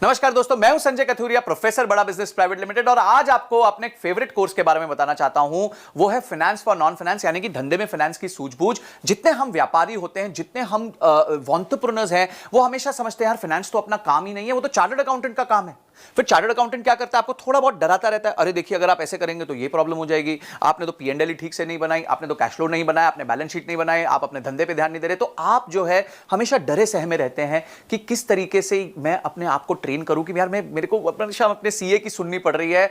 नमस्कार दोस्तों, मैं हूं संजय कथुरिया, प्रोफेसर बड़ा बिजनेस प्राइवेट लिमिटेड। और आज आपको अपने एक फेवरेट कोर्स के बारे में बताना चाहता हूं। वो है फाइनेंस फॉर नॉन फाइनेंस, यानी कि धंधे में फाइनेंस की सूझबूझ। जितने हम व्यापारी होते हैं, जितने हम एंटरप्रेन्योर्स हैं, वो हमेशा समझते हैं यार फाइनेंस तो अपना काम ही नहीं है, वो तो चार्टर्ड अकाउंटेंट का काम है। फिर चार्टर्ड अकाउंटेंट क्या करता है? आपको थोड़ा बहुत डराता रहता है, अरे देखिए अगर आप ऐसे करेंगे तो ये प्रॉब्लम हो जाएगी, आपने तो पी&एल ही ठीक से नहीं बनाई, आपने तो कैश फ्लो नहीं बनाया, आपने बैलेंस शीट नहीं बनाई, आप अपने धंधे पे ध्यान नहीं दे रहे। तो आप जो है हमेशा डरे सहमे रहते हैं कि किस तरीके से मैं अपने आप को ट्रेन करूं कि यार मेरे को अपने सीए की सुननी पड़ रही है,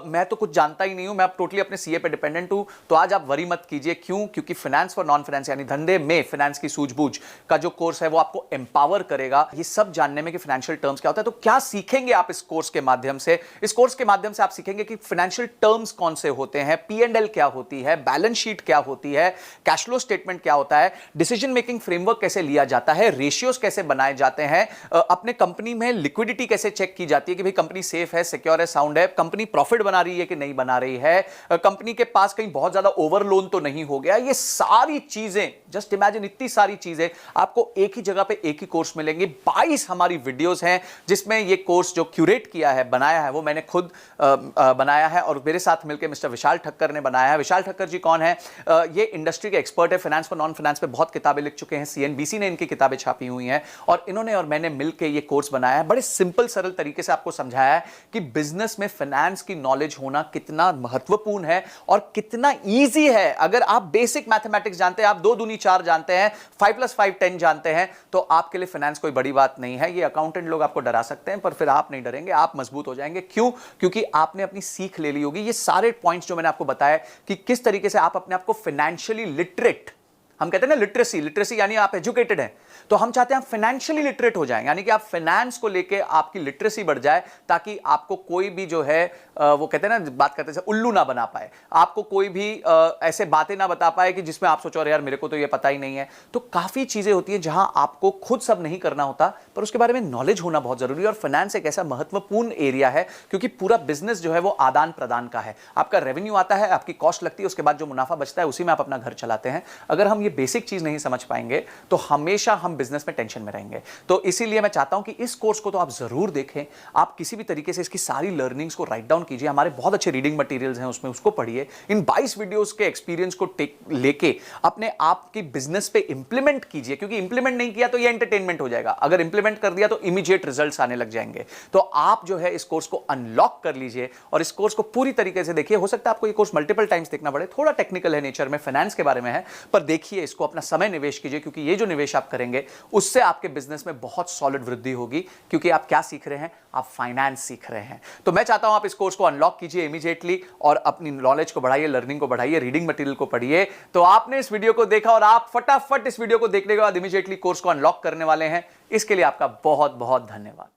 मैं तो कुछ जानता ही नहीं हूं, मैं टोटली अपने सीए पे डिपेंडेंट हूं। तो आज आप वरी मत कीजिए। क्यों? क्योंकि फाइनेंस फॉर नॉन फाइनेंस यानी धंधे में फाइनेंस की सूझबूझ का जो कोर्स है वो आपको एम्पावर करेगा ये सब जानने में कि फाइनेंशियल टर्म्स क्या होता है। तो क्या सीखेंगे आप इस कोर्स के माध्यम से? इस कोर्स के माध्यम से आप सीखेंगे कि फाइनेंशियल टर्म्स कौन से होते हैं, पी&एल क्या होती है, बैलेंस शीट क्या होती है, कैश फ्लो स्टेटमेंट क्या होता है, डिसीजन मेकिंग फ्रेमवर्क कैसे लिया जाता है, रेशियोज कैसे बनाए जाते हैं, अपने कंपनी में लिक्विडिटी कैसे चेक की जाती है कि भाई कंपनी सेफ है, सिक्योर है, साउंड है, कंपनी प्रॉफिट बना रही है कि नहीं बना रही है, कंपनी के पास कहीं बहुत ज्यादा ओवर लोन तो नहीं हो गया। ये सारी चीजें, जस्ट इमेजिन, इतनी सारी चीजें आपको एक ही जगह पे एक ही कोर्स मिलेंगे। 22 हमारी वीडियोस हैं जिसमें ये कोर्स जो क्यूरेट किया है, बनाया है, वो मैंने खुद बनाया है और मेरे साथ मिलकर मिस्टर विशाल ठक्कर ने बनाया है। विशाल ठक्कर जी कौन है? ये इंडस्ट्री के एक्सपर्ट है, फाइनेंस फॉर नॉन फाइनेंस पे बहुत किताबें लिख चुके हैं, सीएनबीसी ने इनकी किताबें छापी हुई हैं और इन्होंने और मैंने मिलकर ये कोर्स बनाया है। बड़े सिंपल सरल तरीके से आपको समझाया है कि बिजनेस में फाइनेंस की नॉलेज होना कितना महत्वपूर्ण है और कितना ईजी है। अगर आप बेसिक मैथमेटिक्स जानते हैं, आप 2 दूनी 4 जानते हैं, 5 + 5 10 जानते हैं, तो आपके लिए फाइनेंस कोई बड़ी बात नहीं है। ये अकाउंटेंट लोग आपको डरा सकते हैं पर फिर आप नहीं डरेंगे, आप मजबूत हो जाएंगे। क्यों? क्योंकि आपने अपनी सीख ले ली होगी। ये सारे पॉइंट्स जो मैंने आपको बताया कि किस तरीके से आप अपने आप को फाइनेंशियली लिटरेट, हम कहते हैं ना लिटरेसी यानी आप एजुकेटेड हैं, तो हम चाहते हैं आप फाइनेंशियली लिटरेट हो जाएं, यानी कि आप फाइनेंस को लेके आपकी लिटरेसी बढ़ जाए ताकि आपको कोई भी जो है वो कहते हैं ना, बात करते हैं उल्लू ना बना पाए, आपको कोई भी ऐसे बातें ना बता पाए कि जिसमें आप सोचो अरे यार मेरे को तो ये पता ही नहीं है। तो काफी चीजें होती हैं जहां आपको खुद सब नहीं करना होता पर उसके बारे में नॉलेज होना बहुत जरूरी है। और फाइनेंस एक ऐसा महत्वपूर्ण एरिया है क्योंकि पूरा बिजनेस जो है वो आदान प्रदान का है। आपका रेवेन्यू आता है, आपकी कॉस्ट लगती है, उसके बाद जो मुनाफा बचता है उसी में आप अपना घर चलाते हैं। अगर हम ये बेसिक चीज नहीं समझ पाएंगे तो हमेशा हम बिजनेस में टेंशन में रहेंगे। तो इसीलिए मैं चाहता हूं कि इस कोर्स को तो आप जरूर देखें, आप किसी भी तरीके से इसकी सारी लर्निंग्स को राइट डाउन कीजिए। हमारे बहुत अच्छे रीडिंग मटेरियल्स हैं उसमें, उसको पढ़िए। इन 22 वीडियोस के एक्सपीरियंस को लेके अपने आप की बिजनेस पे इंप्लीमेंट कीजिए, क्योंकि इंप्लीमेंट नहीं किया तो ये एंटरटेनमेंट हो जाएगा, अगर इंप्लीमेंट कर दिया तो इमीडिएट रिजल्ट्स आने लग जाएंगे। तो आप जो है इस कोर्स को अनलॉक कर लीजिए और इस कोर्स को पूरी तरीके से देखिए। हो सकता है आपको ये कोर्स मल्टीपल टाइम्स देखना पड़े, थोड़ा टेक्निकल है नेचर में, फाइनेंस के बारे में है, पर देखिए इसको, अपना समय निवेश कीजिए, क्योंकि ये जो निवेश आप करेंगे उससे आपके बिजनेस में बहुत सॉलिड वृद्धि होगी। क्योंकि आप क्या सीख रहे हैं? आप फाइनेंस सीख रहे हैं। तो मैं चाहता हूं आप इस कोर्स को अनलॉक कीजिए इमीडिएटली और अपनी नॉलेज को बढ़ाइए, लर्निंग को बढ़ाइए, रीडिंग मटेरियल को पढ़िए। तो आपने इस वीडियो को देखा और आप फटाफट इस वीडियो को देखने के बाद इमीडिएटली कोर्स को अनलॉक करने वाले हैं। इसके लिए आपका बहुत बहुत धन्यवाद।